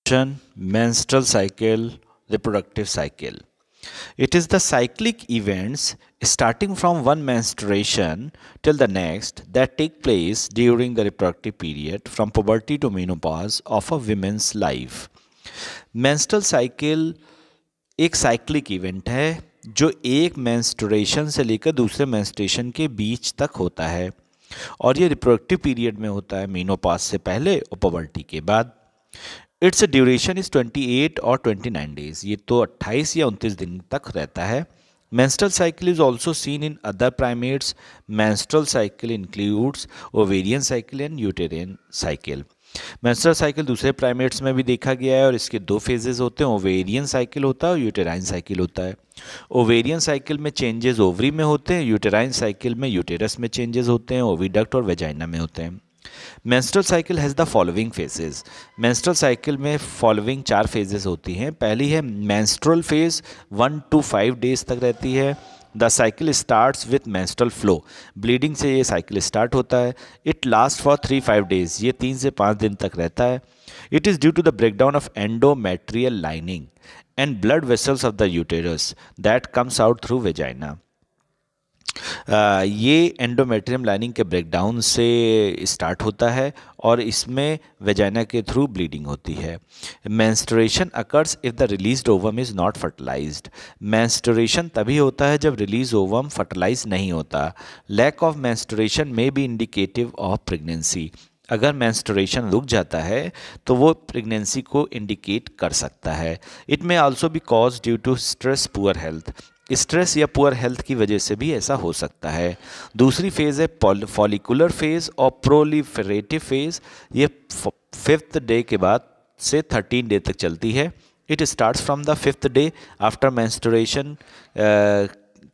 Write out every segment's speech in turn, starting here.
Menstrual cycle, reproductive cycle. It is the cyclic events starting from one menstruation till the next that take place during the reproductive period from puberty to menopause of a woman's life. Menstrual cycle एक cyclic event है जो एक menstruation से लेकर दूसरे menstruation के बीच तक होता है और ये रिप्रोडक्टिव पीरियड में होता है मेनोपॉज से पहले और पुबर्टी के बाद. इट्स ड्यूरेशन इज 28 और 29 डेज. ये तो 28 या 29 दिन तक रहता है. Menstrual cycle is also seen in other primates. Menstrual cycle includes ovarian cycle and uterine cycle. Menstrual cycle दूसरे प्राइमेट्स में भी देखा गया है और इसके दो फेजेस होते हैं. ओवेरियन साइकिल होता है और यूटेराइन साइकिल होता है. ओवेरियन साइकिल में चेंजेस ओवरी में होते हैं. यूटेराइन साइकिल में यूटेरस में चेंजेस होते हैं. ओविडक्ट और वेजाइना में होते हैं. Menstrual cycle has the following phases. Menstrual cycle में फॉलोइंग 4 फेजेस होती हैं. पहली है मेंस्ट्रुअल फेज, 1 to 5 डेज तक रहती है. The cycle starts with menstrual flow. Bleeding से ये साइकिल स्टार्ट होता है. It last for 3-5 days. ये 3 से 5 दिन तक रहता है. It is due to the breakdown of endometrial lining and blood vessels of the uterus that comes out through vagina. ये एंडोमेट्रियम लाइनिंग के ब्रेकडाउन से स्टार्ट होता है और इसमें वेजाइना के थ्रू ब्लीडिंग होती है. Menstruation occurs if the released ovum is not fertilised. Menstruation तभी होता है जब रिलीज ओवम फर्टिलाइज नहीं होता. Lack of menstruation may be indicative of pregnancy. अगर मेंस्ट्रुएशन रुक जाता है तो वो प्रेगनेंसी को इंडिकेट कर सकता है. It may also be cause due to stress, poor health. Stress या पुअर हेल्थ की वजह से भी ऐसा हो सकता है. दूसरी फेज़ है फॉलिकुलर फेज़ और प्रोलिफरेटिव फेज़. ये 5th डे के बाद से 13 डे तक चलती है. It starts from the 5th day after menstruation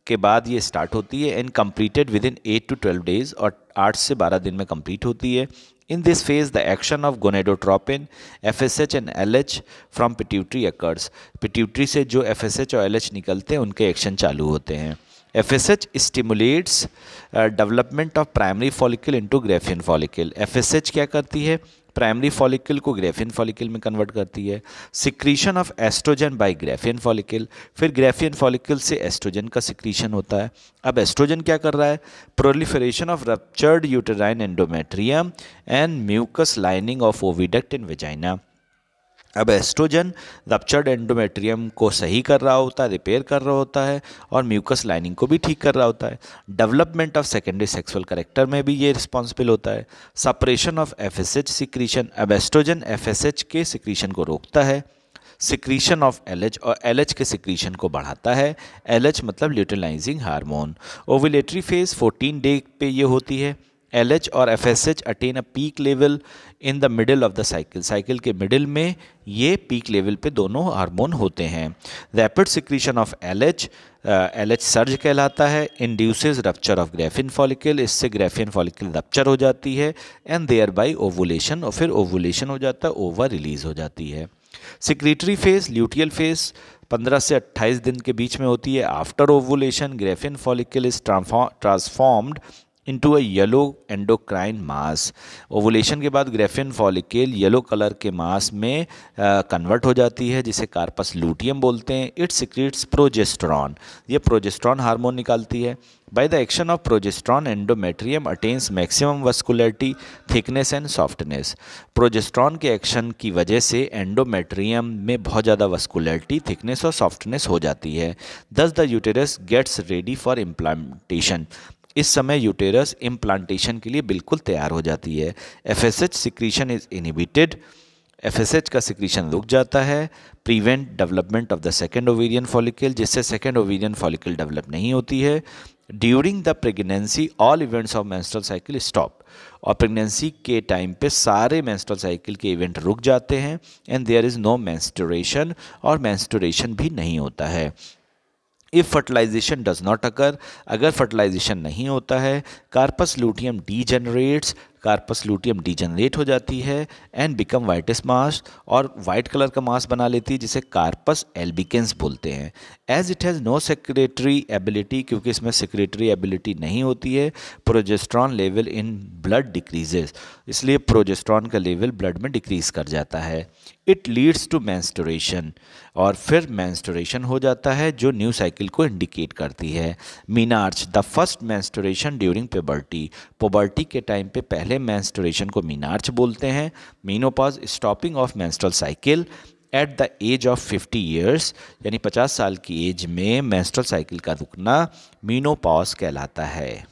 के बाद ये स्टार्ट होती है and completed with in 8 to 12 days और 8 से 12 दिन में कंप्लीट होती है. In this phase, the action of gonadotropin, FSH and LH from pituitary occurs. Pituitary से जो FSH और LH निकलते हैं उनके एक्शन चालू होते हैं. FSH stimulates development of primary follicle into Graafian follicle. FSH क्या करती है? प्राइमरी फॉलिकल को ग्राफियन फॉलिकल में कन्वर्ट करती है. Secretion of estrogen by Graafian follicle. फिर ग्राफियन फॉलिकल से एस्ट्रोजन का सिक्रीशन होता है. अब एस्ट्रोजन क्या कर रहा है? Proliferation of ruptured uterine endometrium and mucus lining of oviduct in vagina. अब एस्ट्रोजन रप्चर्ड एंडोमेट्रियम को सही कर रहा होता है, रिपेयर कर रहा होता है और म्यूकस लाइनिंग को भी ठीक कर रहा होता है. Development of secondary sexual character में भी ये रिस्पॉन्सिबल होता है. Suppression of FSH secretion. अब एस्ट्रोजन एफएसएच के सिक्रीशन को रोकता है. सिक्रीशन ऑफ एलएच और एलएच के सिक्रीशन को बढ़ाता है. एलएच मतलब luteinising hormone. Ovulatory phase 14 day पे ये होती है. LH और FSH attain a peak level in the middle of the cycle. Cycle के मिडिल में ये पीक लेवल पे दोनों हार्मोन होते हैं. Rapid secretion of LH, LH surge कहलाता है. Induces rupture of Graafian follicle. इससे ग्राफियन फॉलिकल रप्चर हो जाती है एंड देयर बाई ओवुलेशन और फिर ओवुलेशन हो जाता है, ओवर रिलीज हो जाती है. सिक्रीटरी फेज, ल्यूटियल फेज 15 से 28 दिन के बीच में होती है. After ovulation Graafian follicle is transformed into a yellow endocrine mass. Ovulation के बाद ग्राफियन फॉलिकल येलो कलर के मास में कन्वर्ट हो जाती है जिसे कार्पस लूटियम बोलते हैं. It secretes progesterone. ये प्रोजेस्टेरॉन हार्मोन निकालती है. By the action of progesterone endometrium attains maximum vascularity, thickness and softness. Progesterone के एक्शन की वजह से एंडोमेट्रियम में बहुत ज़्यादा वस्कुलरिटी, थिकनेस और सॉफ्टनेस हो जाती है. Thus the uterus gets ready for implantation. इस समय यूटेरस इम्प्लांटेशन के लिए बिल्कुल तैयार हो जाती है. FSH secretion is inhibited. FSH का सिक्रीशन रुक जाता है. Prevent development of the second ovarian follicle, जिससे सेकेंड ओवेरियन फॉलिकल डेवलप नहीं होती है. During the pregnancy all events of menstrual cycle stop. और प्रेगनेंसी के टाइम पे सारे मेंस्ट्रुअल साइकिल के इवेंट रुक जाते हैं and there is no menstruation और मेंस्ट्रुएशन भी नहीं होता है. If fertilisation does not occur, अगर फर्टिलाइजेशन नहीं होता है, corpus luteum degenerates, corpus luteum degenerate हो जाती है एंड बिकम वाइटेस्ट मास, और वाइट कलर का मास बना लेती है जिसे कार्पस एल्बिकेंस बोलते हैं। As it has no secretory ability, क्योंकि इसमें सेक्रेटरी एबिलिटी नहीं होती है, progesterone level in blood decreases, इसलिए प्रोजेस्ट्रॉन का लेवल ब्लड में डिक्रीज कर जाता है। इट लीड्स टू मेंस्ट्रुएशन, और फिर मेंस्ट्रुएशन हो जाता है जो न्यू साइकिल को इंडिकेट करती है। Menarche, the first menstruation during puberty, puberty के टाइम पे पहले मेंस्ट्रुएशन को मीनार्च बोलते हैं। Menopause, stopping of menstrual cycle at the age of 50 years, यानी 50 साल की एज में मेंस्ट्रुअल साइकिल का रुकना मीनोपॉज कहलाता है।